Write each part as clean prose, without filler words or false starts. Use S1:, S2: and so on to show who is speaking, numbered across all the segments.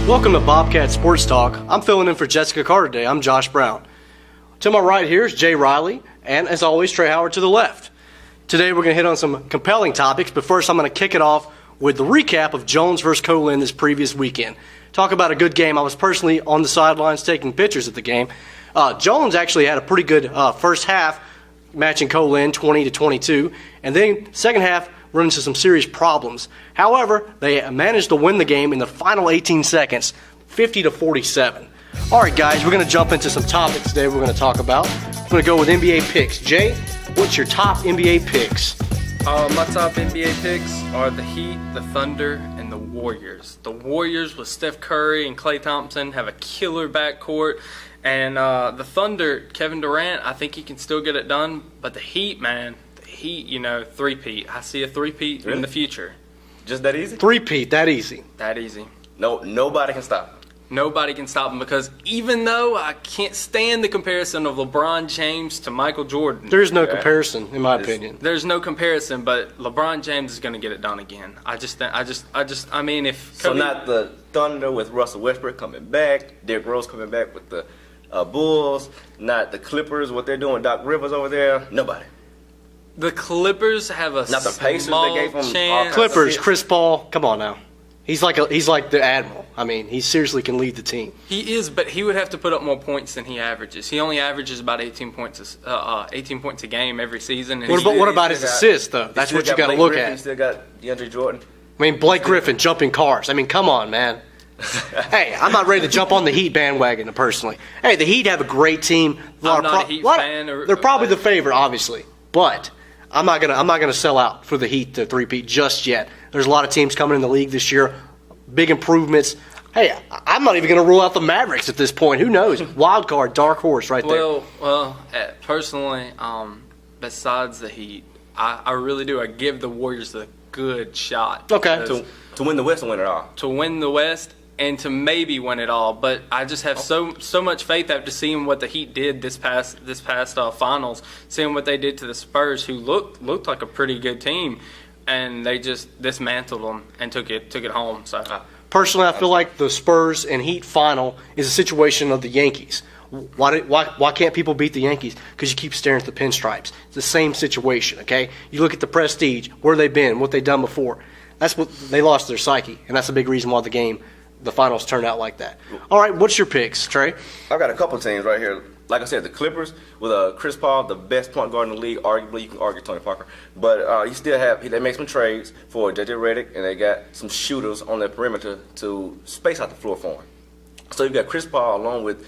S1: Welcome to Bobcat Sports Talk. I'm filling in for Jessica Carter today. I'm Josh Brown. To my right here is Jay Riley, and as always, Trey Howard to the left. Today we're going to hit on some compelling topics, but first I'm going to kick it off with the recap of Jones versus Colin this previous weekend. Talk about a good game. I was personally on the sidelines taking pictures of the game. Jones actually had a pretty good first half, matching Colin 20-22, and then second half run into some serious problems. However, they managed to win the game in the final 18 seconds, 50-47. All right, guys, we're going to jump into some topics today we're going to talk about. We're going to go with NBA picks. Jay, what's your top NBA picks?
S2: My top NBA picks are the Heat, the Thunder, and the Warriors. The Warriors with Steph Curry and Klay Thompson have a killer backcourt. And the Thunder, Kevin Durant, I think he can still get it done. But the Heat, man, three-peat. I see a three-peat in the future.
S3: Just that easy?
S1: Three-peat, that easy.
S2: That easy.
S3: No, nobody can stop him.
S2: Nobody can stop him because even though I can't stand the comparison of LeBron James to Michael Jordan.
S1: There's no comparison, in my opinion.
S2: There's no comparison, but LeBron James is going to get it done again. I mean, if
S3: So
S2: Kobe,
S3: not the Thunder with Russell Westbrook coming back, Derrick Rose coming back with the Bulls, not the Clippers, what they're doing, Doc Rivers over there, nobody.
S2: the Clippers have a
S3: Not the Pacers,
S2: small
S3: they gave him all
S2: chance.
S1: Clippers, Chris Paul, come on now. He's like the Admiral. I mean, he seriously can lead the team.
S2: He is, but he would have to put up more points than he averages. He only averages about 18 points a game every season. And
S1: What about his assists, though? That's what you got to look
S3: Griffin,
S1: at.
S3: Still got DeAndre Jordan.
S1: I mean, Blake Griffin jumping cars. I mean, come on, man. Hey, I'm not ready to jump on the Heat bandwagon personally. Hey, the Heat have a great team.
S2: I'm not a Heat fan.
S1: They're probably the favorite, obviously, but I'm not gonna sell out for the Heat to three-peat just yet. There's a lot of teams coming in the league this year, big improvements. Hey, I'm not even gonna rule out the Mavericks at this point. Who knows? Wild card, dark horse, right there.
S2: Well, personally, besides the Heat, I really do. I give the Warriors a good shot.
S1: Okay.
S3: To win the West and win it all.
S2: To win the West and to maybe win it all, but I just have so much faith after seeing what the Heat did this past finals, seeing what they did to the Spurs, who looked like a pretty good team, and they just dismantled them and took it home. So
S1: Personally, I feel like the Spurs and Heat final is a situation of the Yankees. Why can't people beat the Yankees? Because you keep staring at the pinstripes. It's the same situation, okay? You look at the prestige, where they've been, what they've done before. That's what they lost their psyche, and that's a big reason why the finals turned out like that. All right, what's your picks, Trey?
S3: I've got a couple teams right here. Like I said, the Clippers with Chris Paul, the best point guard in the league. Arguably, you can argue Tony Parker, but you still have they make some trades for JJ Redick, and they got some shooters on their perimeter to space out the floor for him. So you got Chris Paul along with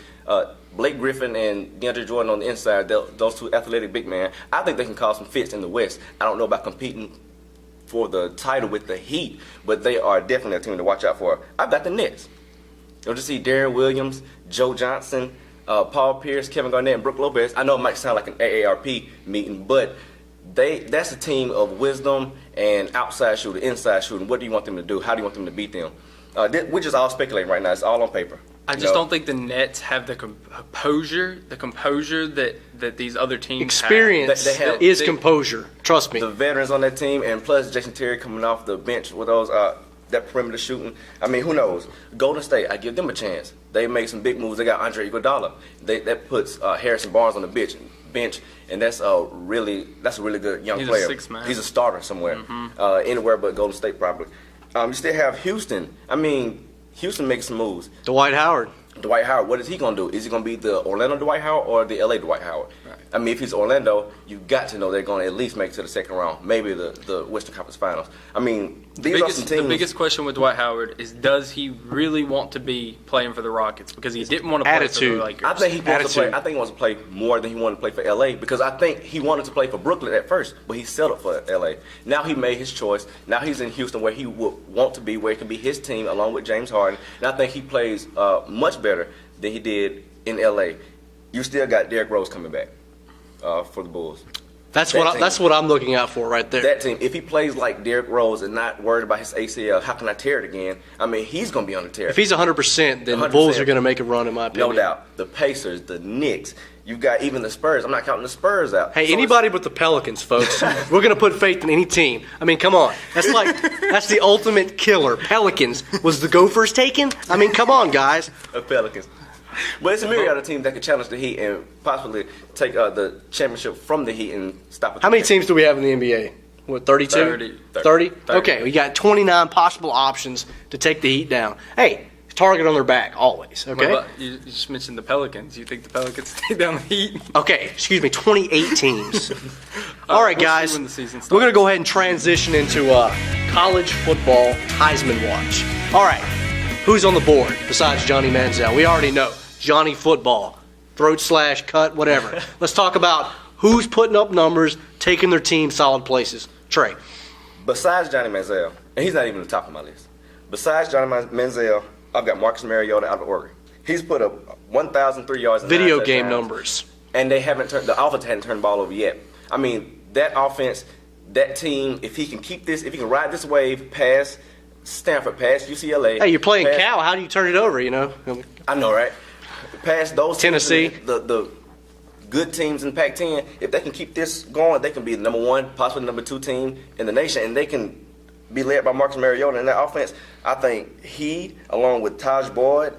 S3: Blake Griffin and DeAndre Jordan on the inside. Those two athletic big men. I think they can cause some fits in the West. I don't know about competing for the title with the Heat, but they are definitely a team to watch out for. I've got the Nets. You'll just see Darren Williams, Joe Johnson, Paul Pierce, Kevin Garnett, and Brook Lopez. I know it might sound like an AARP meeting, but that's a team of wisdom and outside shooting, inside shooting. What do you want them to do? How do you want them to beat them? We're just all speculating right now. It's all on paper.
S2: I just don't think the Nets have the composure that these other teams
S1: Experience
S2: have.
S1: is composure. Trust me.
S3: The veterans on that team, and plus Jason Terry coming off the bench with those that perimeter shooting. I mean, who knows? Golden State, I give them a chance. They made some big moves. They got Andre Iguodala. That puts Harrison Barnes on the bench, and that's a really good young player.
S2: He's a sixth man.
S3: He's a starter somewhere, anywhere but Golden State probably. You still have Houston. I mean, Houston makes some moves.
S1: Dwight Howard.
S3: Dwight Howard, what is he going to do? Is he going to be the Orlando Dwight Howard or the LA Dwight Howard?
S2: Right.
S3: I mean, if he's Orlando, you got to know they're going to at least make it to the second round, maybe the Western Conference Finals. I mean, these are some teams.
S2: The biggest question with Dwight Howard is, does he really want to be playing for the Rockets? Because he didn't want to play for the Lakers.
S3: I think he wants to play more than he wanted to play for LA, because I think he wanted to play for Brooklyn at first, but he settled for LA. Now he made his choice. Now he's in Houston, where he would want to be, where it can be his team along with James Harden. And I think he plays much better than he did in LA. You still got Derrick Rose coming back for the Bulls.
S1: That's what I'm looking out for right there.
S3: That team, if he plays like Derrick Rose and not worried about his ACL, how can I tear it again? I mean, he's going to be on the tear.
S1: If he's 100%, then the Bulls are going to make a run, in my opinion.
S3: No doubt. The Pacers, the Knicks, you've got even the Spurs. I'm not counting the Spurs out.
S1: Hey, anybody but the Pelicans, folks. We're going to put faith in any team. I mean, come on. That's the ultimate killer. Pelicans. Was the Gophers taken? I mean, come on, guys.
S3: The Pelicans. But it's a myriad of teams that can challenge the Heat and possibly take the championship from the Heat and stop it.
S1: How many teams do we have in the NBA? What, 32? 30? Okay, we got 29 possible options to take the Heat down. Hey, target on their back, always, okay?
S2: What about, you just mentioned the Pelicans. You think the Pelicans take down the Heat?
S1: Okay, excuse me, 28 teams. All right, guys,
S2: when the season starts.
S1: We're going to go ahead and transition into college football Heisman Watch. All right, who's on the board besides Johnny Manziel? We already know. Johnny Football, throat slash, cut, whatever. Let's talk about who's putting up numbers, taking their team solid places. Trey.
S3: Besides Johnny Manziel, and he's not even the top of my list. Besides Johnny Manziel, I've got Marcus Mariota out of Oregon. He's put up 1,003 yards.
S1: Video game numbers.
S3: And the offense hadn't turned the ball over yet. I mean, that offense, that team, if he can keep this, if he can ride this wave past Stanford, past UCLA.
S1: Hey, you're playing Cal. How do you turn it over, you know?
S3: I know, right? Past those
S1: Tennessee,
S3: teams, the good teams in Pac-10, if they can keep this going, they can be the number one, possibly number two team in the nation, and they can be led by Marcus Mariota in that offense. I think he, along with Taj Boyd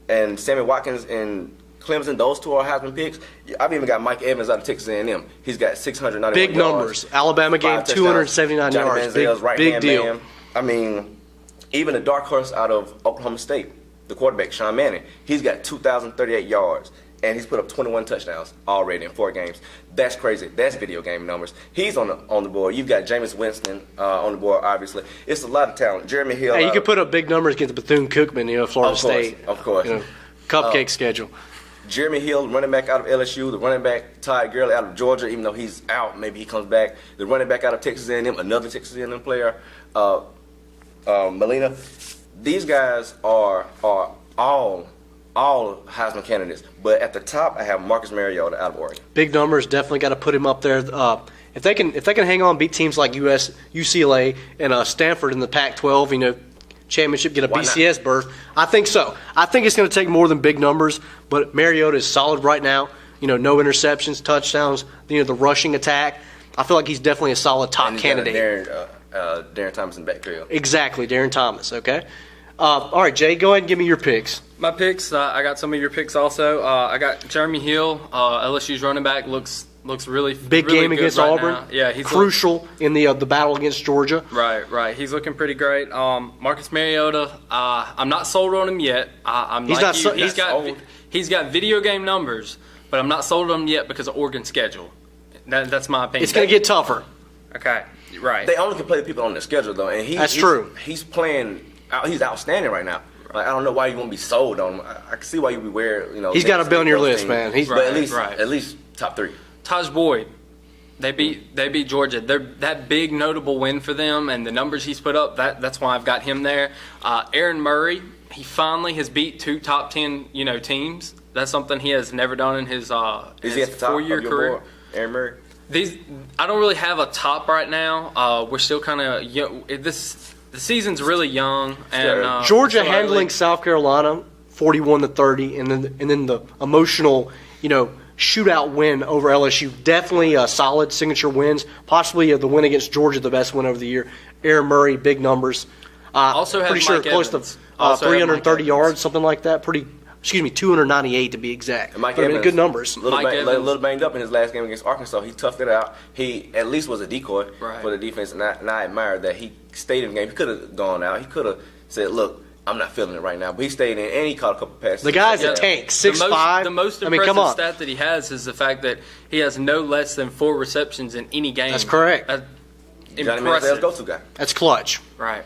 S3: and Sammy Watkins and Clemson, those two are Heisman picks. I've even got Mike Evans out of Texas A&M. He's got 691
S1: big
S3: yards.
S1: Numbers. Alabama game, 279
S3: Johnny
S1: yards.
S3: Manziel's
S1: Big deal.
S3: man. I mean, even the dark horse out of Oklahoma State, the quarterback, Sean Manning, he's got 2,038 yards, and he's put up 21 touchdowns already in 4 games. That's crazy. That's video game numbers. He's on the board. You've got Jameis Winston on the board, obviously. It's a lot of talent. Jeremy Hill.
S1: Hey, you could put up big numbers against Bethune-Cookman, Florida State.
S3: Of course.
S1: Cupcake schedule.
S3: Jeremy Hill, running back out of LSU. The running back, Todd Gurley, out of Georgia, even though he's out. Maybe he comes back. The running back out of Texas A&M, another Texas A&M player, Molina. These guys are all Heisman candidates, but at the top I have Marcus Mariota out of Oregon.
S1: Big numbers, definitely got to put him up there. If they can hang on, beat teams like UCLA and Stanford in the Pac-12, championship, get a BCS berth. I think so. I think it's going to take more than big numbers, but Mariota is solid right now. No interceptions, touchdowns. The rushing attack. I feel like he's definitely a solid top candidate.
S3: Darren Thomas in backfield.
S1: Exactly, Darren Thomas. Okay. All right, Jay, go ahead and give me your picks.
S2: My picks, I got some of your picks also. I got Jeremy Hill, LSU's running back, looks really
S1: big
S2: really
S1: game
S2: good
S1: against
S2: right
S1: Auburn.
S2: now. Yeah, he's
S1: crucial in the battle against Georgia.
S2: Right. He's looking pretty great. Marcus Mariota, I'm not sold on him yet. He's got video game numbers, but I'm not sold on him yet because of Oregon's schedule. That's my opinion.
S1: It's going to get tougher.
S2: Okay, right.
S3: They only can play the people on their schedule though, and
S1: that's true.
S3: He's playing. He's outstanding right now. Like, I don't know why you won't be sold on him. I can see why you would wear.
S1: He's got to be on your list, man.
S3: But at least top 3.
S2: Taj Boyd, they beat Georgia. That big notable win for them, and the numbers he's put up. That's why I've got him there. Aaron Murray, he finally has beat 2 top 10 teams. That's something he has never done in his
S3: Is he at the top
S2: 4-year
S3: of your
S2: career.
S3: board, Aaron Murray?
S2: I don't really have a top right now. We're still kind of young. The season's really young, and
S1: Georgia handling South Carolina 41-30, and then the emotional, shootout win over LSU. Definitely a solid signature wins. Possibly the win against Georgia, the best win of the year. Aaron Murray, big numbers.
S2: Also have
S1: pretty sure
S2: Mike
S1: close
S2: Evans.
S1: to 330 yards, something like that. 298 to be exact.
S3: And Mike Evans,
S1: good numbers.
S3: A little banged up in his last game against Arkansas. He toughed it out. He at least was a decoy for the defense, and I admire that he stayed in the game. He could have gone out. He could have said, "Look, I'm not feeling it right now," but he stayed in, and he caught a couple passes.
S1: The guy's a tank, 6'5".
S2: The most impressive stat that he has is the fact that he has no less than 4 receptions in any game.
S1: That's correct.
S3: Johnny Manziel's go-to guy.
S1: That's clutch.
S2: Right.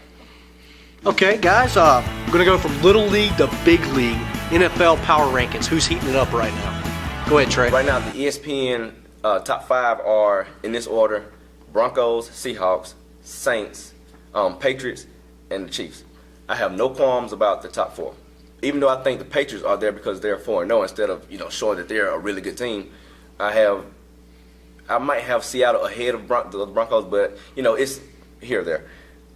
S1: Okay, guys, we're going to go from Little League to Big League. NFL Power Rankings. Who's heating it up right now? Go ahead, Trey.
S3: Right now, the ESPN top 5 are, in this order, Broncos, Seahawks, Saints, Patriots, and the Chiefs. I have no qualms about the top 4. Even though I think the Patriots are there because they're 4-0 instead of showing that they're a really good team, I I might have Seattle ahead of the Broncos, but it's here or there.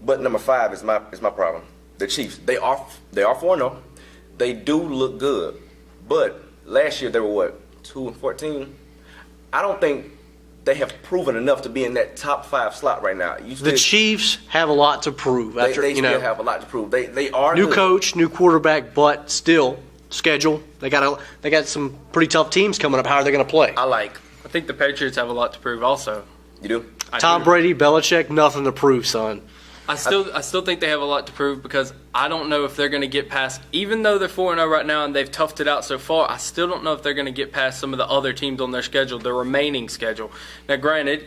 S3: But number 5 is my problem. The Chiefs. They are 4-0. They do look good, but last year they were 2-14. I don't think they have proven enough to be in that top 5 slot right now.
S1: The Chiefs have a lot to prove.
S3: They still have a lot to prove. They are
S1: new
S3: good.
S1: Coach, new quarterback, but still schedule. They got some pretty tough teams coming up. How are they going to play?
S2: I think the Patriots have a lot to prove also.
S3: You do?
S1: Tom Brady, Belichick, nothing to prove, son.
S2: I still think they have a lot to prove because I don't know if they're going to get past, even though they're 4-0 right now and they've toughed it out so far, I still don't know if they're going to get past some of the other teams on their schedule, their remaining schedule. Now, granted,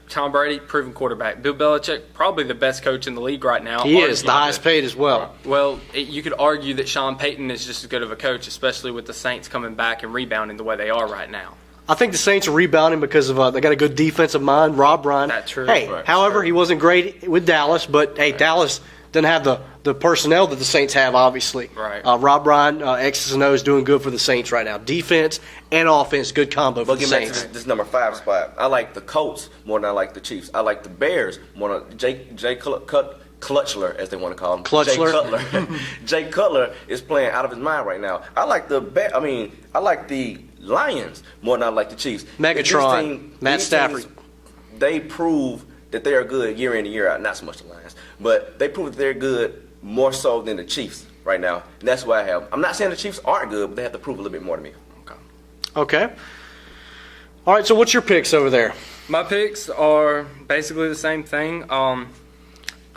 S2: Tom Brady, proven quarterback. Bill Belichick, probably the best coach in the league right now.
S1: He is, the highest paid as well.
S2: Well, you could argue that Sean Payton is just as good of a coach, especially with the Saints coming back and rebounding the way they are right now.
S1: I think the Saints are rebounding because of they got a good defensive mind. Rob Ryan.
S2: That's true.
S1: Hey,
S3: right,
S1: however, he wasn't great with Dallas, but hey, Dallas doesn't have the personnel that the Saints have, obviously.
S2: Right.
S1: Rob Ryan, X's and O's, doing good for the Saints right now. Defense and offense, good combo for the Saints.
S3: This number 5 spot. I like the Colts more than I like the Chiefs. I like the Bears more than Jay Clutchler, as they want to call him.
S1: Clutchler.
S3: Jay Cutler. Jay Cutler is playing out of his mind right now. I like the Lions more than I like the Chiefs.
S1: Megatron, Matt Stafford.
S3: They prove that they are good year in and year out. Not so much the Lions, but they prove that they're good more so than the Chiefs right now. And that's why I have. I'm not saying the Chiefs aren't good, but they have to prove a little bit more to me.
S1: Okay. All right, so what's your picks over there?
S2: My picks are basically the same thing.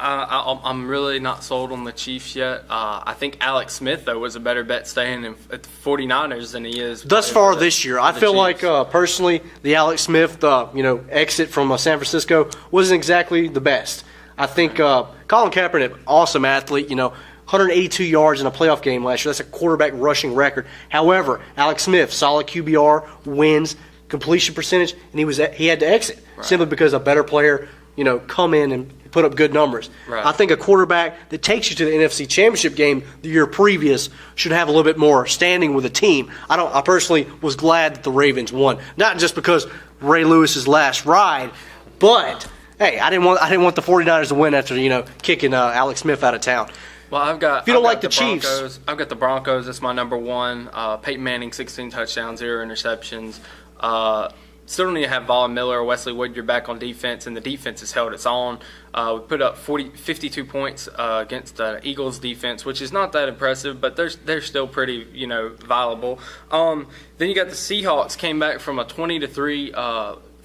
S2: I'm really not sold on the Chiefs yet. I think Alex Smith, though, was a better bet staying at the 49ers than he is.
S1: Thus far this year. I feel like, personally, the Alex Smith exit from San Francisco wasn't exactly the best. I think Colin Kaepernick, awesome athlete, 182 yards in a playoff game last year. That's a quarterback rushing record. However, Alex Smith, solid QBR, wins, completion percentage, and he had to exit simply because a better player, come in and put up good numbers.
S2: Right.
S1: I think a quarterback that takes you to the NFC Championship game the year previous should have a little bit more standing with the team. I personally was glad that the Ravens won, not just because Ray Lewis's last ride, but hey, I didn't want the 49ers to win after kicking Alex Smith out of town.
S2: Well,
S1: if you don't like the Chiefs,
S2: Broncos, I've got the Broncos. That's my number 1. Peyton Manning, 16 touchdowns, 0 interceptions. Still don't need to have Von Miller or Wesley Woodyard back on defense, and the defense has held its own. We put up 52 points against the Eagles' defense, which is not that impressive, but they're still pretty, viable. Then you got the Seahawks came back from a 20-3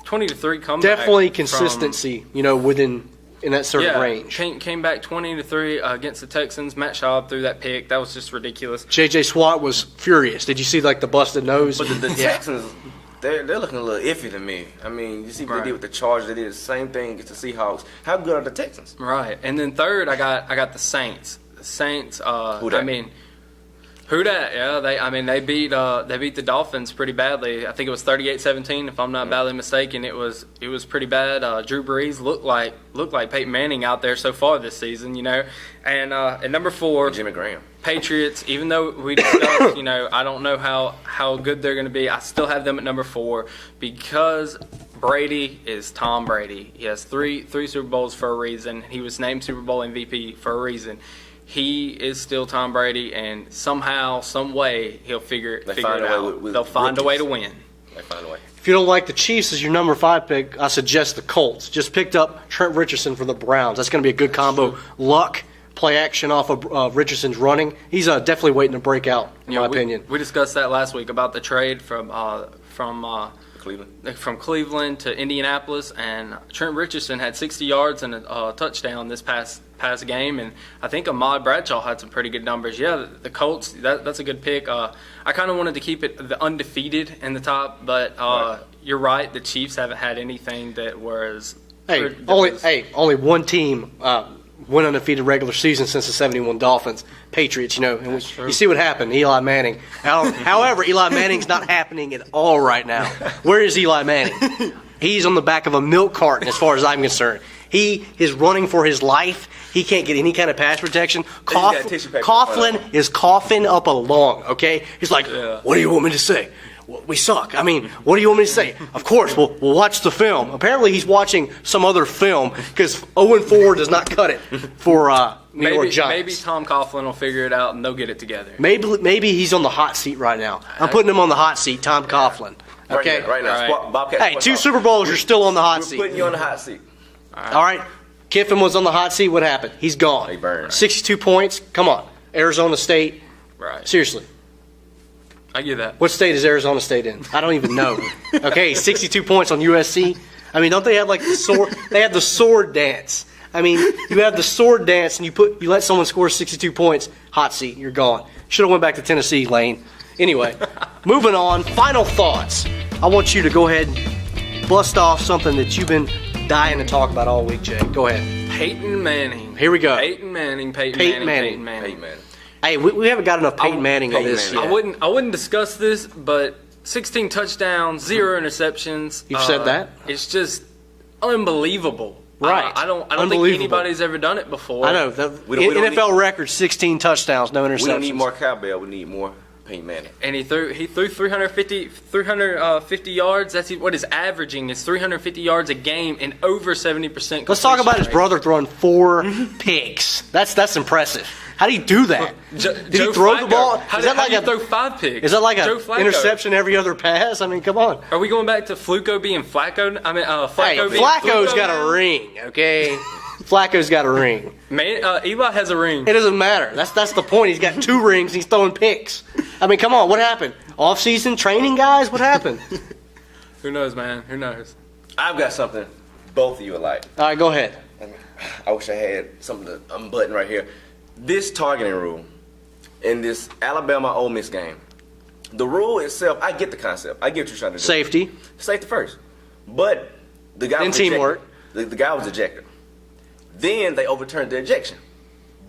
S2: comeback.
S1: Definitely consistency, within in that certain range.
S2: Came back 20-3 against the Texans. Matt Schaub threw that pick. That was just ridiculous.
S1: J.J. Swat was furious. Did you see the busted nose?
S3: But the Texans. They're looking a little iffy to me. I mean, you see what they did with the Chargers. They did the same thing against the Seahawks. How good are the Texans?
S2: Right. And then third, I got the Saints. The Saints.
S3: Who dat?
S2: Who dat? Yeah. They beat the Dolphins pretty badly. I think it was 38-17, if I'm not badly mistaken. It was pretty bad. Drew Brees looked like Peyton Manning out there so far this season, And at number 4,
S3: Jimmy Graham.
S2: Patriots, even though we discussed, I don't know how good they're going to be, I still have them at number 4 because Brady is Tom Brady. He has three Super Bowls for a reason. He was named Super Bowl MVP for a reason. He is still Tom Brady, and somehow, some way, he'll figure it out. They'll find a way to win.
S3: They find a way.
S1: If you don't like the Chiefs as your number 5 pick, I suggest the Colts. Just picked up Trent Richardson for the Browns. That's going to be a good combo. Luck. Play action off of Richardson's running. He's definitely waiting to break out, in my opinion.
S2: We discussed that last week about the trade from Cleveland to Indianapolis, and Trent Richardson had 60 yards and a touchdown this past game, and I think Ahmad Bradshaw had some pretty good numbers. Yeah, the Colts, that's a good pick. I kind of wanted to keep it the undefeated in the top, but you're right, the Chiefs haven't had anything that was...
S1: Only one team went undefeated regular season since the 71 Dolphins. Patriots, and you see what happened, Eli Manning. However, Eli Manning's not happening at all right now. Where is Eli Manning? He's on the back of a milk carton as far as I'm concerned. He is running for his life. He can't get any kind of pass protection. Coughlin is coughing up a lung, okay? He's like, What do you want me to say? well, we suck. I mean, what do you want me to say? Of course, we'll watch the film. Apparently, he's watching some other film because 0-4 does not cut it for New York Giants.
S2: Maybe Tom Coughlin will figure it out and they'll get it together.
S1: Maybe he's on the hot seat right now. I'm putting him on the hot seat, Tom Coughlin. Okay?
S3: Right now.
S2: All right.
S3: Bobcat
S1: Hey,
S3: Sports
S1: 2
S3: Talk.
S1: Super Bowls, you're still on the hot
S3: We're
S1: seat.
S3: putting you on the hot seat.
S1: All right. Kiffin was on the hot seat. What happened? He's gone.
S3: He burned.
S1: 62 points. Come on. Arizona State.
S2: Right.
S1: Seriously.
S2: I get that.
S1: What state is Arizona State in? I don't even know. Okay, 62 points on USC. I mean, don't they have like the sword? They have the sword dance. I mean, you have the sword dance, and you let someone score 62 points. Hot seat, you're gone. Should have went back to Tennessee, Lane. Anyway, moving on. Final thoughts. I want you to go ahead and bust off something that you've been dying to talk about all week, Jay. Go ahead.
S2: Peyton Manning.
S1: Here we go.
S2: Peyton Manning.
S1: Peyton Manning.
S3: Hey, man.
S1: Hey, we haven't got enough Peyton Manning on this yet.
S2: I wouldn't discuss this, but 16 touchdowns, 0 interceptions.
S1: You've said that?
S2: It's just unbelievable.
S1: Right.
S2: I don't think
S1: Unbelievable.
S2: anybody's ever done it before.
S1: I know.
S3: We don't
S1: NFL record, 16 touchdowns, no interceptions.
S3: We don't need more cowbell. We need more Peyton Manning.
S2: And he threw 350 yards. That's what his averaging is, 350 yards a game and over 70%.
S1: Let's talk about his
S2: completion rate.
S1: brother throwing 4 picks. That's impressive. How do you do that? Did he
S2: Joe
S1: throw the
S2: Flacco.
S1: ball?
S2: How
S1: Is
S2: did
S1: that like
S2: he
S1: a
S2: throw 5 picks?
S1: Is that like
S2: Joe
S1: an
S2: Flacco.
S1: interception every other pass? I mean, come on.
S2: Are we going back to Fluco being Flacco? I mean, Flacco
S1: Hey,
S2: being
S1: Flacco's
S2: Fluco
S1: got
S2: now?
S1: a ring, okay? Flacco's got a ring.
S2: Man, Eli has a ring.
S1: It doesn't matter. That's the point. He's got 2 rings. He's throwing picks. I mean, come on. What happened? Off-season training, guys? What happened?
S2: Who knows, man? Who knows?
S3: I've got something both of you would like.
S1: All right, go ahead.
S3: I wish I had something to unbutton right here. This targeting rule in this Alabama-Ole Miss game, the rule itself, I get the concept. I get what you're trying to do.
S1: Safety.
S3: Safety first. But the guy
S1: And
S3: was
S1: teamwork.
S3: ejected. The guy was ejected. Then they overturned the ejection.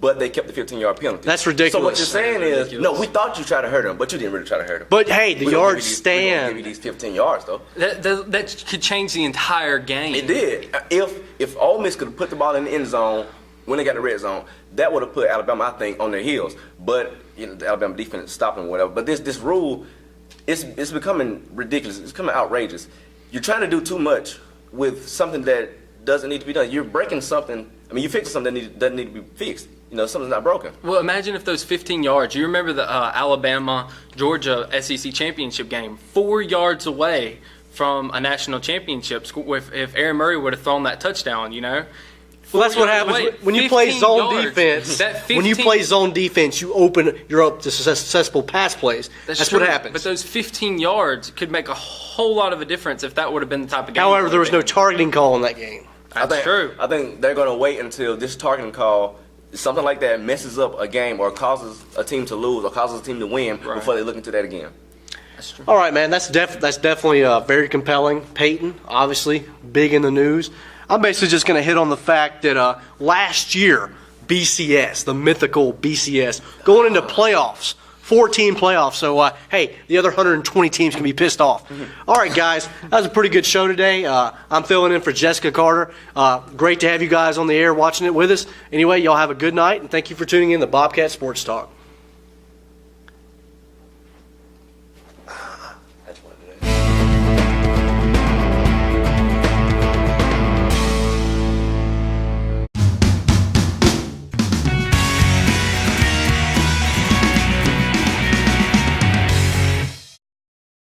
S3: But they kept the 15-yard penalty.
S1: That's ridiculous.
S3: So what you're saying is,
S2: Ridiculous.
S3: no, we thought you tried to hurt him, but you didn't really try to hurt him.
S1: But, hey, the
S3: We gonna
S1: yards
S3: give you these- we gonna
S1: stand.
S3: give you these 15 yards, though.
S2: That could change the entire game.
S3: It did. If Ole Miss could have put the ball in the end zone when they got the red zone, that would have put Alabama, I think, on their heels. But the Alabama defense stopped them, whatever. But this rule, it's becoming ridiculous. It's becoming outrageous. You're trying to do too much with something that doesn't need to be done. You're breaking something. I mean, you're fixing something that doesn't need to be fixed. Something's not broken.
S2: Well, imagine if those 15 yards. You remember the Alabama-Georgia SEC championship game, 4 yards away from a national championship. If Aaron Murray would have thrown that touchdown,
S1: Well, that's what happens when you play
S2: 15
S1: zone
S2: yards.
S1: defense.
S2: That
S1: When you
S2: 15
S1: play zone defense, you're up to successful pass plays. That's
S2: true,
S1: what happens.
S2: But those 15 yards could make a whole lot of a difference if that would have been the type of game.
S1: However,
S2: it
S1: there was
S2: would
S1: no
S2: have been.
S1: targeting call in that game.
S2: That's true.
S3: I think they're going to wait until this targeting call, something like that, messes up a game or causes a team to lose or causes a team to win before they look into that again.
S2: That's true.
S1: All right, man. That's definitely very compelling. Peyton, obviously, big in the news. I'm basically just going to hit on the fact that last year, BCS, the mythical BCS, going into playoffs, 4-team playoffs. So, hey, the other 120 teams can be pissed off. All right, guys, that was a pretty good show today. I'm filling in for Jessica Carter. Great to have you guys on the air watching it with us. Anyway, y'all have a good night, and thank you for tuning in to Bobcat Sports Talk.